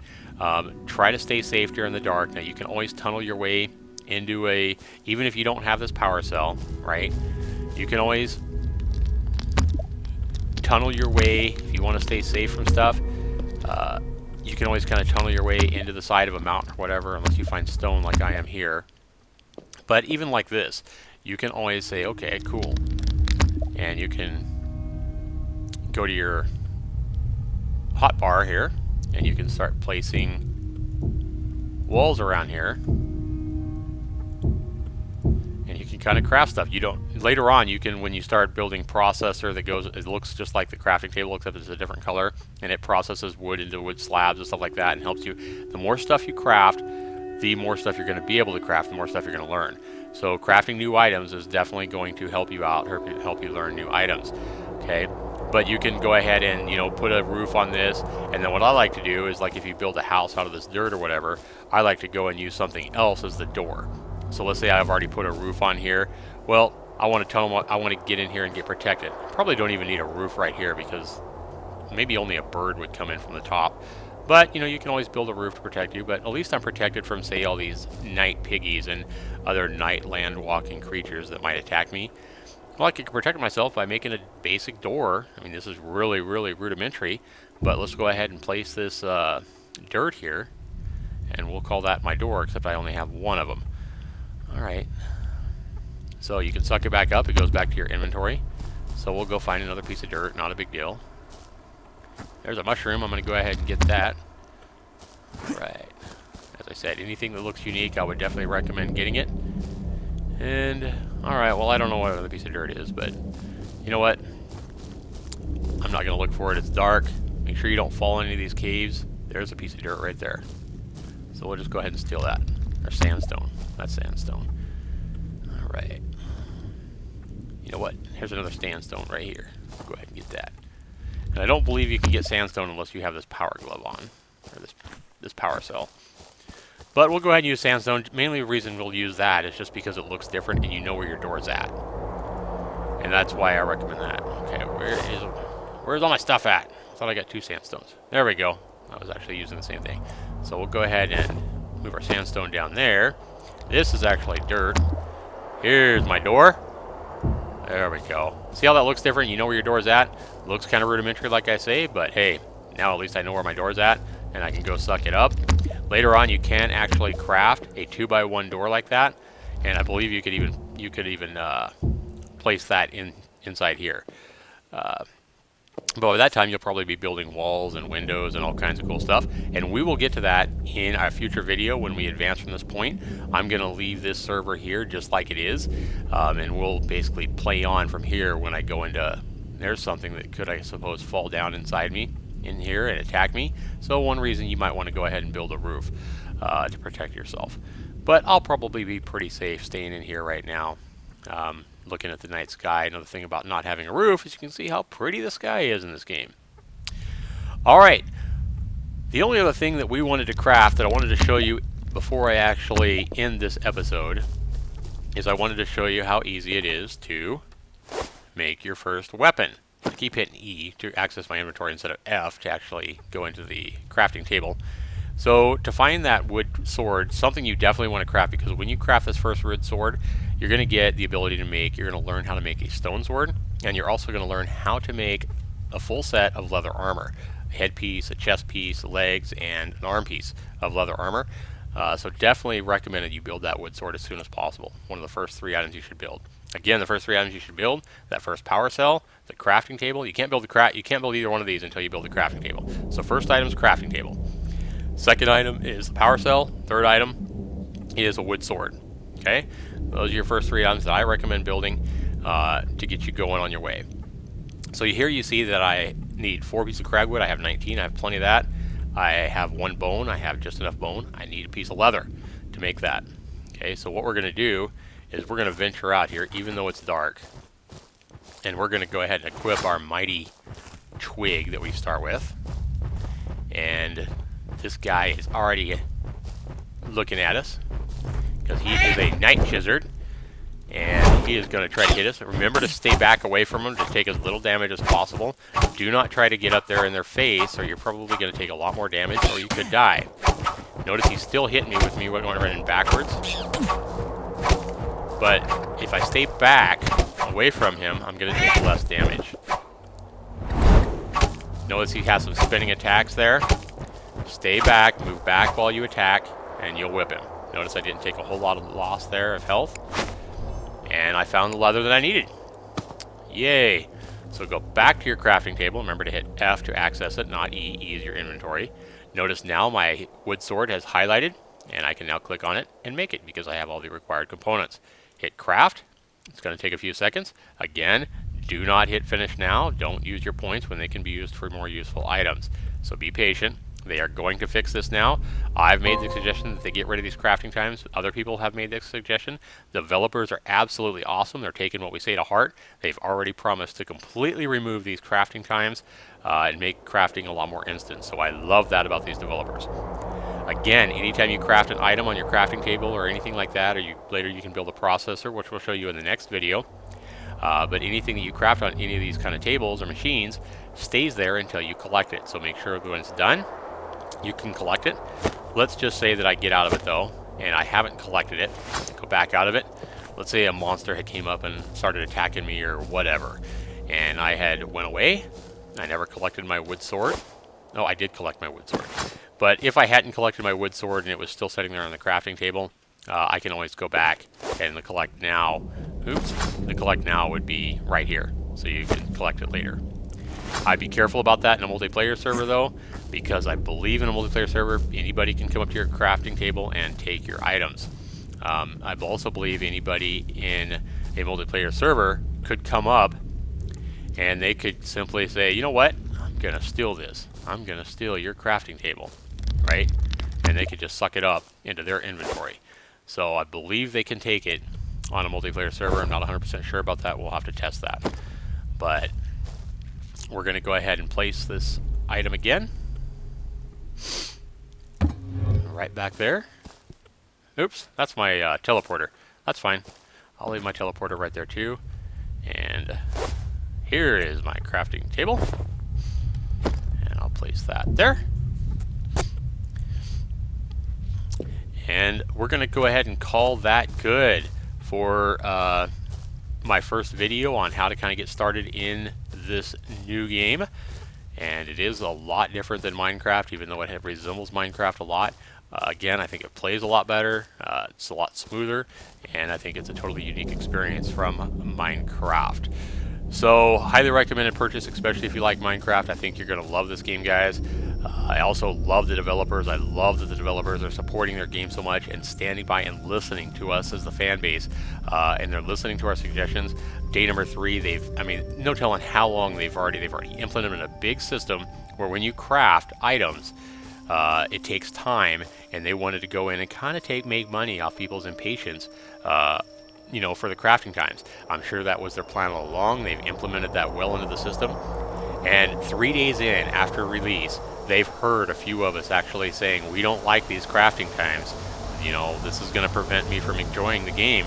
Try to stay safe during the dark. Now you can always tunnel your way into even if you don't have this power cell, right? You can always tunnel your way if you want to stay safe from stuff. You can always kind of tunnel your way into the side of a mountain or whatever, unless you find stone like I am here. But even like this, you can always say, okay, cool. And you can go to your hotbar here, and you can start placing walls around here. And you can kind of craft stuff. You don't, later on, you can, when you start building processor that goes, it looks just like the crafting table, except it's a different color, and it processes wood into wood slabs and stuff like that, and helps you. The more stuff you craft, the more stuff you're going to be able to craft, the more stuff you're going to learn. So crafting new items is definitely going to help you out, help you learn new items. Okay, but you can go ahead and, you know, put a roof on this, and then what I like to do is, like, if you build a house out of this dirt or whatever, I like to go and use something else as the door. So let's say I've already put a roof on here. Well, I want to tell them I want to get in here and get protected. Probably don't even need a roof right here, because maybe only a bird would come in from the top. But, you know, you can always build a roof to protect you, but at least I'm protected from, say, all these night piggies and other night land walking creatures that might attack me. Well, I could protect myself by making a basic door. I mean, this is really, really rudimentary, but let's go ahead and place this dirt here, and we'll call that my door, except I only have one of them. Alright. So you can suck it back up. It goes back to your inventory. So we'll go find another piece of dirt. Not a big deal. There's a mushroom. I'm going to go ahead and get that. Right. As I said, anything that looks unique, I would definitely recommend getting it. And, alright, well, I don't know what other piece of dirt is, but you know what? I'm not going to look for it. It's dark. Make sure you don't fall into these caves. There's a piece of dirt right there. So we'll just go ahead and steal that. Or sandstone. That's sandstone. Alright. You know what? Here's another sandstone right here. I'll go ahead and get that. And I don't believe you can get sandstone unless you have this power glove on, or this power cell. But we'll go ahead and use sandstone. Mainly the reason we'll use that is just because it looks different and you know where your door's at. And that's why I recommend that. Okay, where's all my stuff at? I thought I got 2 sandstones. There we go. I was actually using the same thing. So we'll go ahead and move our sandstone down there. This is actually dirt. Here's my door. There we go. See how that looks different? You know where your door's at? Looks kind of rudimentary, like I say, but hey, now at least I know where my door's at, and I can go suck it up. Later on, you can actually craft a 2x1 door like that, and I believe you could even place that inside here. But by that time, you'll probably be building walls and windows and all kinds of cool stuff. And we will get to that in our future video when we advance from this point. I'm going to leave this server here just like it is. And we'll basically play on from here when I go into... There's something that could, I suppose, fall down inside me in here and attack me. So one reason you might want to go ahead and build a roof to protect yourself. But I'll probably be pretty safe staying in here right now. Looking at the night sky. Another thing about not having a roof is you can see how pretty the sky is in this game. Alright, the only other thing that we wanted to craft that I wanted to show you before I actually end this episode is I wanted to show you how easy it is to make your first weapon. I keep hitting E to access my inventory instead of F to actually go into the crafting table. So to find that wood sword, something you definitely want to craft, because when you craft this first wood sword, you're going to get the ability to make, you're going to learn how to make a stone sword, and you're also going to learn how to make a full set of leather armor. A headpiece, a chest piece, legs, and an arm piece of leather armor. So definitely recommend that you build that wood sword as soon as possible. One of the first 3 items you should build. Again, the first 3 items you should build: that first power cell, the crafting table. You can't build either one of these until you build the crafting table. So first item is crafting table. Second item is the power cell. Third item is a wood sword. Okay, those are your first 3 items that I recommend building to get you going on your way. So here you see that I need 4 pieces of cragwood. I have 19. I have plenty of that. I have 1 bone, I have just enough bone, I need a piece of leather to make that. Okay, so what we're going to do is we're going to venture out here, even though it's dark, and we're going to go ahead and equip our mighty twig that we start with. And this guy is already looking at us because he is a night chizard, and he is going to try to hit us. Remember to stay back away from him to take as little damage as possible. Do not try to get up there in their face, or you're probably going to take a lot more damage, or you could die. Notice he's still hitting me with me running backwards. But if I stay back away from him, I'm going to take less damage. Notice he has some spinning attacks there. Stay back, move back while you attack, and you'll whip him. Notice I didn't take a whole lot of loss there of health. And I found the leather that I needed. Yay! So go back to your crafting table. Remember to hit F to access it, not E. E is your inventory. Notice now my wood sword has highlighted, and I can now click on it and make it because I have all the required components. Hit craft. It's going to take a few seconds. Again, do not hit finish now. Don't use your points when they can be used for more useful items. So be patient. They are going to fix this now. I've made the suggestion that they get rid of these crafting times. Other people have made this suggestion. Developers are absolutely awesome. They're taking what we say to heart. They've already promised to completely remove these crafting times and make crafting a lot more instant. So I love that about these developers. Again, anytime you craft an item on your crafting table or anything like that, or later you can build a processor, which we'll show you in the next video. But anything that you craft on any of these kind of tables or machines stays there until you collect it. So make sure when it's done, you can collect it. Let's just say that I get out of it though, and I haven't collected it. Go back out of it. Let's say a monster had came up and started attacking me or whatever, and I had went away. I never collected my wood sword. No, I did collect my wood sword. But if I hadn't collected my wood sword and it was still sitting there on the crafting table, I can always go back and the collect now. Oops, the collect now would be right here, so you can collect it later. I'd be careful about that in a multiplayer server though, because I believe in a multiplayer server, anybody can come up to your crafting table and take your items. I also believe anybody in a multiplayer server could come up and they could simply say, you know what, I'm going to steal this. I'm going to steal your crafting table, right? And they could just suck it up into their inventory. So I believe they can take it on a multiplayer server. I'm not 100% sure about that. We'll have to test that. But we're going to go ahead and place this item again. Right back there. Oops, that's my teleporter. That's fine. I'll leave my teleporter right there too. And here is my crafting table. And I'll place that there. And we're going to go ahead and call that good for my first video on how to kind of get started in this new game. And it is a lot different than Minecraft, even though it resembles Minecraft a lot. Again, I think it plays a lot better, it's a lot smoother, and I think it's a totally unique experience from Minecraft. So, highly recommended purchase, especially if you like Minecraft. I think you're going to love this game, guys. I also love the developers. I love that the developers are supporting their game so much and standing by and listening to us as the fan base. And they're listening to our suggestions. Day number 3, no telling how long they've already implemented a big system where when you craft items, it takes time, and they wanted to go in and make money off people's impatience, for the crafting times. I'm sure that was their plan all along. They've implemented that well into the system. And 3 days in, after release, they've heard a few of us actually saying, we don't like these crafting times. This is going to prevent me from enjoying the game.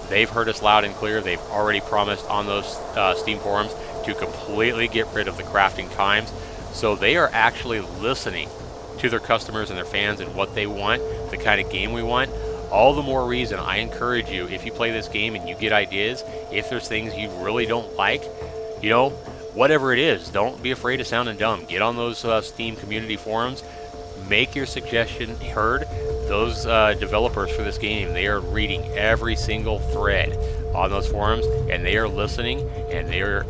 They've heard us loud and clear. They've already promised on those Steam forums to completely get rid of the crafting times. So they are actually listening to their customers and their fans and what they want, the kind of game we want. All the more reason I encourage you, if you play this game and you get ideas, if there's things you really don't like, whatever it is, don't be afraid of sounding dumb. Get on those Steam community forums, make your suggestion heard. Those developers for this game, they are reading every single thread on those forums, and they are listening, and they're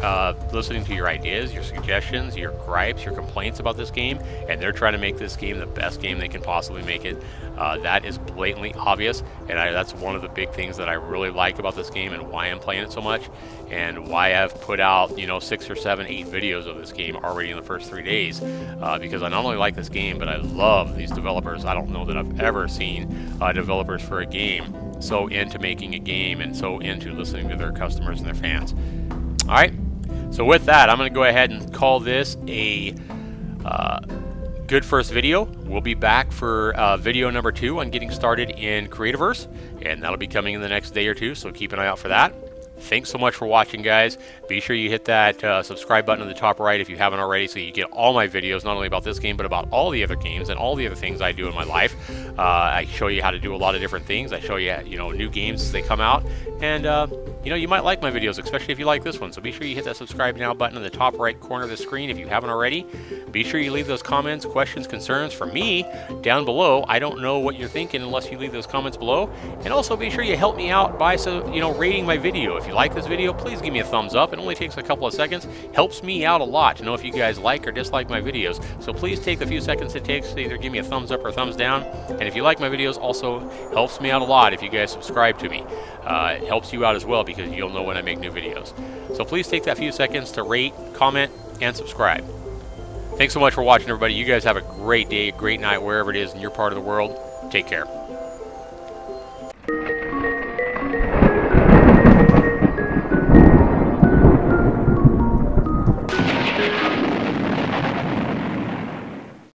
listening to your ideas, your suggestions, your gripes, your complaints about this game, and they're trying to make this game the best game they can possibly make it. That is blatantly obvious, and that's one of the big things that I really like about this game and why I'm playing it so much, and why I've put out, you know, 6 or 7, 8 videos of this game already in the first 3 days, because I not only like this game, but I love these developers. I don't know that I've ever seen developers for a game so into making a game and so into listening to their customers and their fans. All right, so with that, I'm going to go ahead and call this a good first video. We'll be back for video number 2 on getting started in Creativerse, and that'll be coming in the next day or 2, so keep an eye out for that. Thanks so much for watching, guys. Be sure you hit that subscribe button in the top right if you haven't already, so you get all my videos, not only about this game, but about all the other games and all the other things I do in my life. I show you how to do a lot of different things. I show you, you know, new games as they come out, and you know, you might like my videos, especially if you like this one. So be sure you hit that subscribe now button in the top right corner of the screen if you haven't already. Be sure you leave those comments, questions, concerns for me down below. I don't know what you're thinking unless you leave those comments below. And also be sure you help me out by, you know, rating my video. If you like this video, please give me a thumbs up. It only takes a couple of seconds. Helps me out a lot to know if you guys like or dislike my videos. So please take the few seconds it takes to either give me a thumbs up or a thumbs down. And if you like my videos, also helps me out a lot if you guys subscribe to me. It helps you out as well, because you'll know when I make new videos. So please take that few seconds to rate, comment, and subscribe. Thanks so much for watching, everybody. You guys have a great day, a great night, wherever it is in your part of the world. Take care.